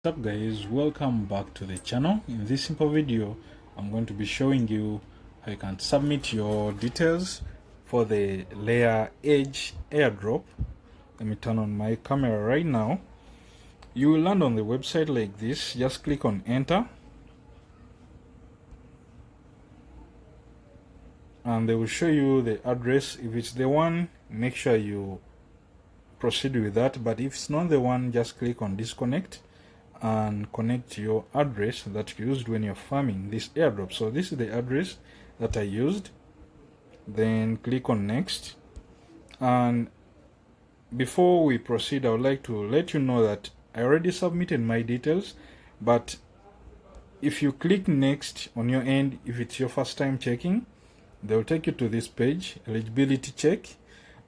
What's up guys, welcome back to the channel. In this simple video I'm going to be showing you how you can submit your details for the LayerEdge airdrop. Let me turn on my camera right now. You will land on the website like this. Just click on enter and they will show you the address. If it's the one, make sure you proceed with that, but if it's not the one, just click on disconnect and connect your address that you used when you're farming this airdrop. So this is the address that I used. Then click on next, and before we proceed I would like to let you know that I already submitted my details, but if you click next on your end, if it's your first time checking, they will take you to this page, eligibility check,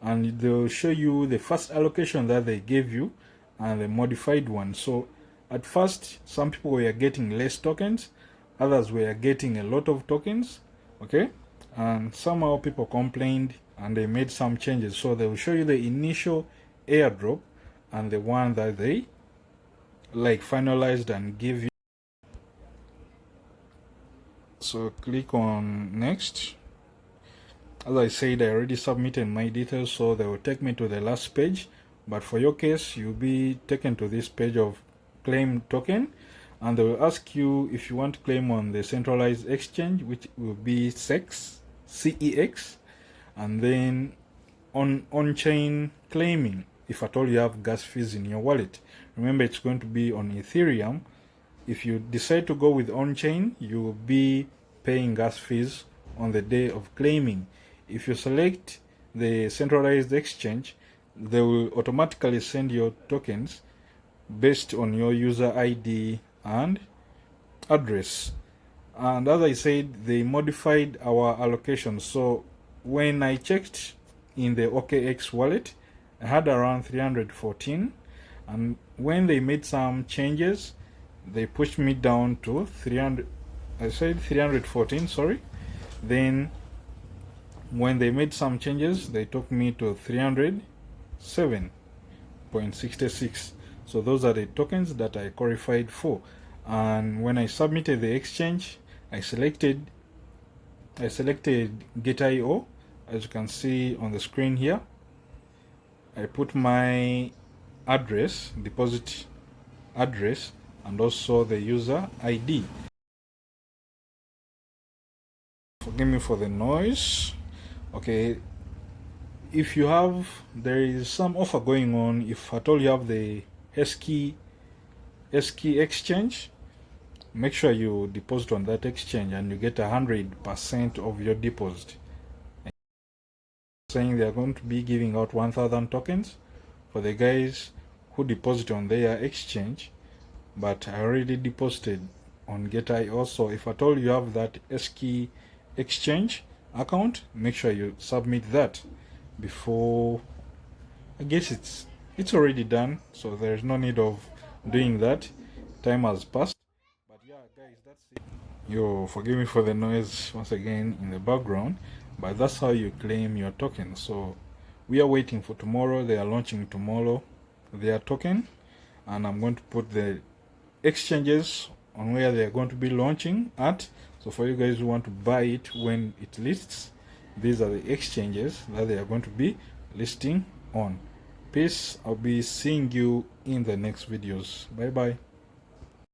and they'll show you the first allocation that they gave you and the modified one. So at first some people were getting less tokens, others were getting a lot of tokens, okay, and somehow people complained and they made some changes. So they will show you the initial airdrop and the one that they like finalized and give you. So click on next. As I said, I already submitted my details, so they will take me to the last page, but for your case you'll be taken to this page of claim token, and they will ask you if you want to claim on the centralized exchange, which will be CEX, and then on-chain claiming if at all you have gas fees in your wallet. Remember, it's going to be on Ethereum. If you decide to go with on-chain, you will be paying gas fees on the day of claiming. If you select the centralized exchange, they will automatically send your tokens based on your user ID and address. And as I said, they modified our allocation. So when I checked in the OKX wallet, I had around 314, and when they made some changes, they pushed me down to 300. I said 314, sorry. Then when they made some changes, they took me to 307.66. So those are the tokens that I qualified for. And when I submitted the exchange, I selected Get.io. As you can see on the screen here, I put my address, deposit address, and also the user ID. Forgive me for the noise. Okay, if you have, there is some offer going on. If at all you have the EDGEN exchange, make sure you deposit on that exchange and you get 100% of your deposit. Saying they are going to be giving out 1,000 tokens for the guys who deposit on their exchange, but I already deposited on Get.io. So if at all you have that EDGEN exchange account, make sure you submit that before. I guess it's already done, so there's no need of doing that. Time has passed. But yeah guys, that's it. Yo, forgive me for the noise once again in the background, but that's how you claim your token. So we are waiting for tomorrow. They are launching tomorrow their token, and I'm going to put the exchanges on where they are going to be launching at. So for you guys who want to buy it when it lists, these are the exchanges that they are going to be listing on. Peace. I'll be seeing you in the next videos. Bye bye.